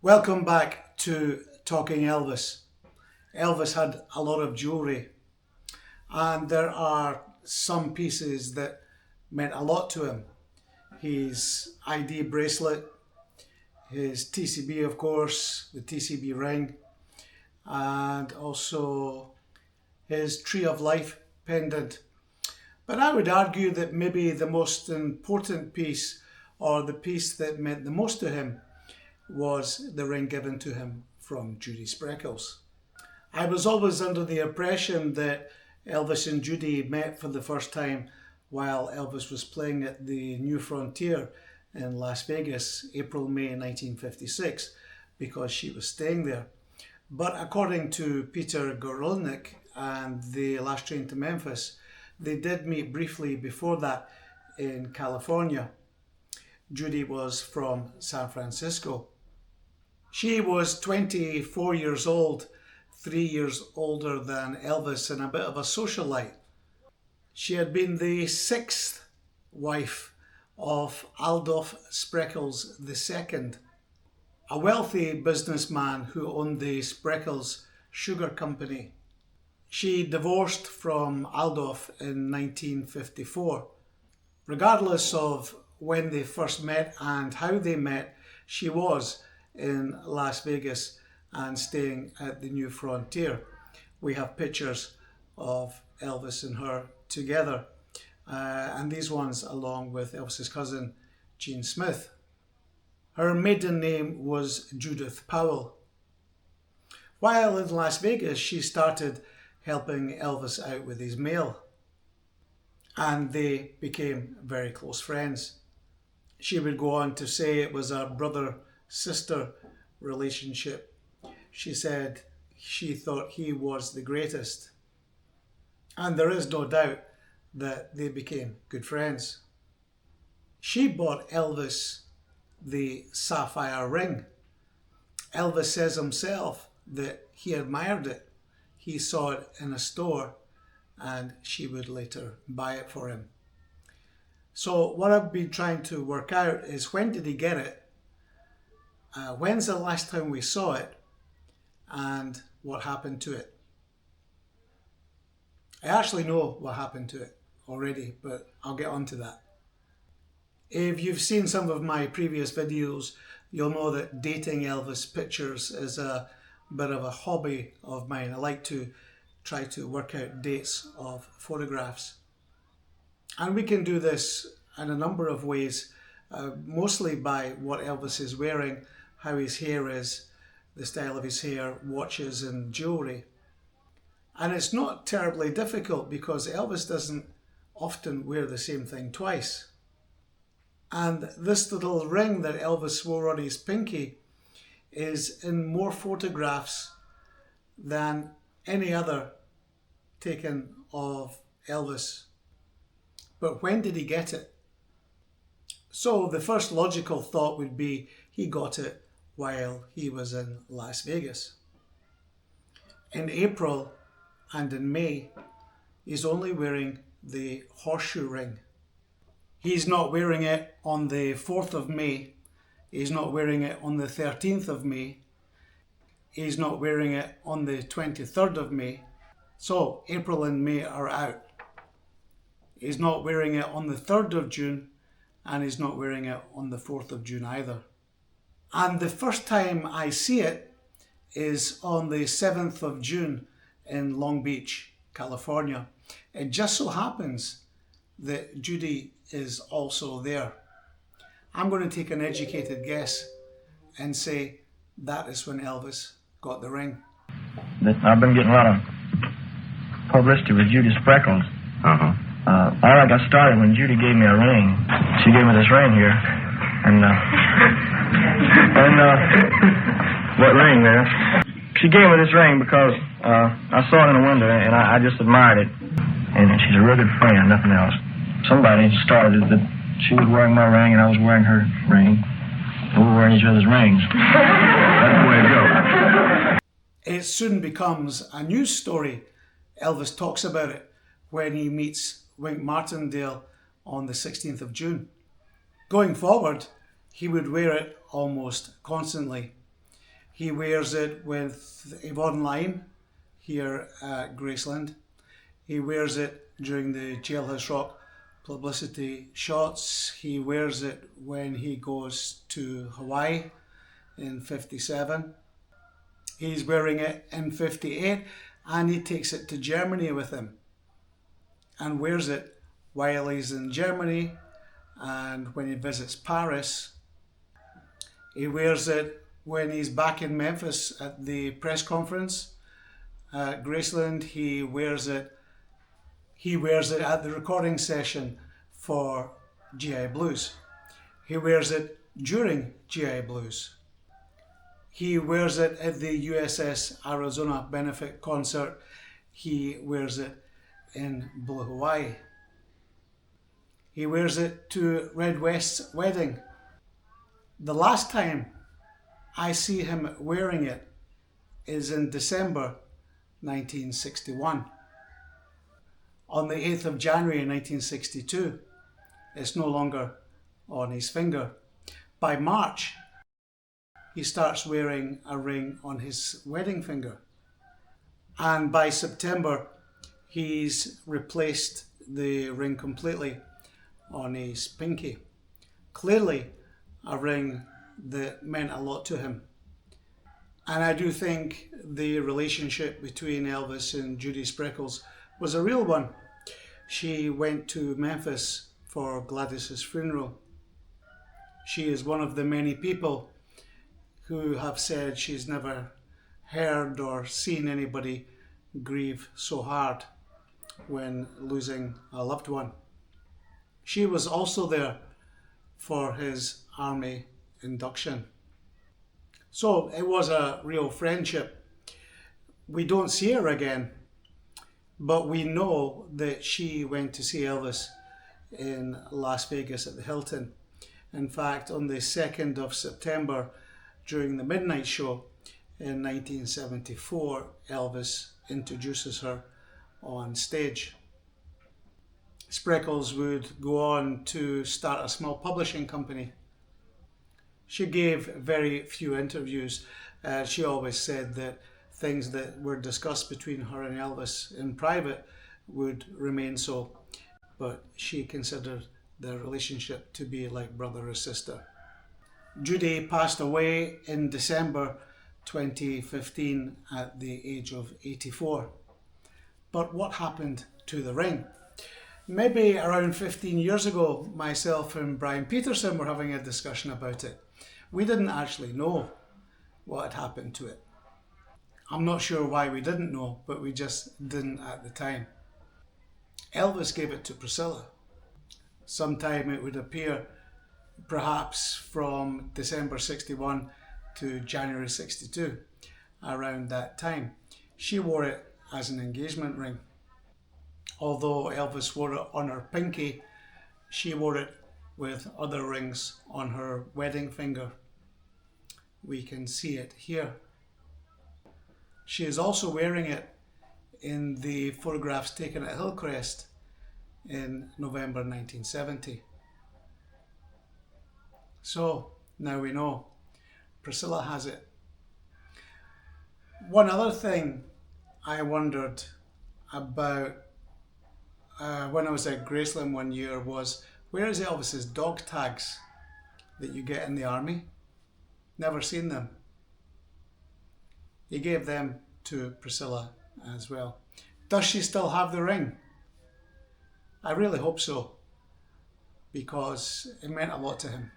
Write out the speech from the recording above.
Welcome back to Talking Elvis. Elvis had a lot of jewellery, and there are some pieces that meant a lot to him. His ID bracelet, his TCB, of course, the TCB ring, and also his Tree of Life pendant. But I would argue that maybe the most important piece, or the piece that meant the most to him, was the ring given to him from Judy Spreckels. I was always under the impression that Elvis and Judy met for the first time while Elvis was playing at the New Frontier in Las Vegas, April-May 1956, because she was staying there. But according to Peter Gorelnik and The Last Train to Memphis, they did meet briefly before that in California. Judy was from San Francisco. She was 24 years old, 3 years older than Elvis, and a bit of a socialite. She had been the sixth wife of Adolf Spreckels II, a wealthy businessman who owned the Spreckels Sugar Company. She divorced from Adolf in 1954. Regardless of when they first met and how they met, she was in Las Vegas and staying at the New Frontier. We have pictures of Elvis and her together, and these ones along with Elvis's cousin Gene Smith. Her maiden name was Judith Powell. While in Las Vegas, she started helping Elvis out with his mail, and they became very close friends. She would go on to say it was a brother-sister relationship. She said she thought he was the greatest. And there is no doubt that they became good friends. She bought Elvis the sapphire ring. Elvis says himself that he admired it. He saw it in a store and she would later buy it for him. So what I've been trying to work out is, when did he get it? When's the last time we saw it? And what happened to it? I actually know what happened to it already, but I'll get on to that. If you've seen some of my previous videos, you'll know that dating Elvis pictures is a bit of a hobby of mine. I like to try to work out dates of photographs. And we can do this in a number of ways, mostly by what Elvis is wearing, how his hair is, the style of his hair, watches and jewellery. And it's not terribly difficult because Elvis doesn't often wear the same thing twice. And this little ring that Elvis wore on his pinky is in more photographs than any other taken of Elvis. But when did he get it? So the first logical thought would be he got it while he was in Las Vegas. In April and in May, he's only wearing the horseshoe ring. He's not wearing it on the 4th of May. He's not wearing it on the 13th of May. He's not wearing it on the 23rd of May. So April and May are out. He's not wearing it on the 3rd of June, and he's not wearing it on the 4th of June either. And the first time I see it is on the 7th of June in Long Beach, California. It just so happens that Judy is also there. I'm going to take an educated guess and say that is when Elvis got the ring. I've been getting a lot of publicity with Judy Spreckels. All I got started when Judy gave me a ring. She gave me this ring here, and what ring there? She gave me this ring because I saw it in a window and I just admired it. And she's a real good friend, nothing else. Somebody started that she was wearing my ring and I was wearing her ring. And we were wearing each other's rings. That's the way to go. It soon becomes a news story. Elvis talks about it when he meets Wink Martindale on the 16th of June. Going forward, he would wear it almost constantly. He wears it with Yvonne Line here at Graceland. He wears it during the Jailhouse Rock publicity shots. He wears it when he goes to Hawaii in 57. He's wearing it in 58, and he takes it to Germany with him and wears it while he's in Germany, and when he visits Paris. He wears it when he's back in Memphis at the press conference at Graceland. He wears it at the recording session for GI Blues. He wears it during GI Blues. He wears it at the USS Arizona benefit concert. He wears it in Blue Hawaii. He wears it to Red West's wedding. The last time I see him wearing it is in December 1961. On the 8th of January 1962, it's no longer on his finger. By March, he starts wearing a ring on his wedding finger. And by September, he's replaced the ring completely on his pinky. Clearly, a ring that meant a lot to him. And I do think the relationship between Elvis and Judy Spreckels was a real one. She went to Memphis for Gladys's funeral. She is one of the many people who have said she's never heard or seen anybody grieve so hard when losing a loved one. She was also there for his army induction. So it was a real friendship. We don't see her again, but we know that she went to see Elvis in Las Vegas at the Hilton. In fact, on the 2nd of September, during the midnight show in 1974, Elvis introduces her on stage. Spreckels would go on to start a small publishing company. She gave very few interviews. She always said that things that were discussed between her and Elvis in private would remain so, but she considered their relationship to be like brother or sister. Judy passed away in December 2015 at the age of 84. But what happened to the ring? Maybe around 15 years ago, myself and Brian Peterson were having a discussion about it. We didn't actually know what had happened to it. I'm not sure why we didn't know, but we just didn't at the time. Elvis gave it to Priscilla. Sometime it would appear, perhaps from December 61 to January 62, around that time. She wore it as an engagement ring. Although Elvis wore it on her pinky, she wore it with other rings on her wedding finger. We can see it here. She is also wearing it in the photographs taken at Hillcrest in November 1970. So now we know Priscilla has it. One other thing I wondered about when I was at Graceland one year was, where is Elvis's dog tags that you get in the army? Never seen them. He gave them to Priscilla as well. Does she still have the ring? I really hope so, because it meant a lot to him.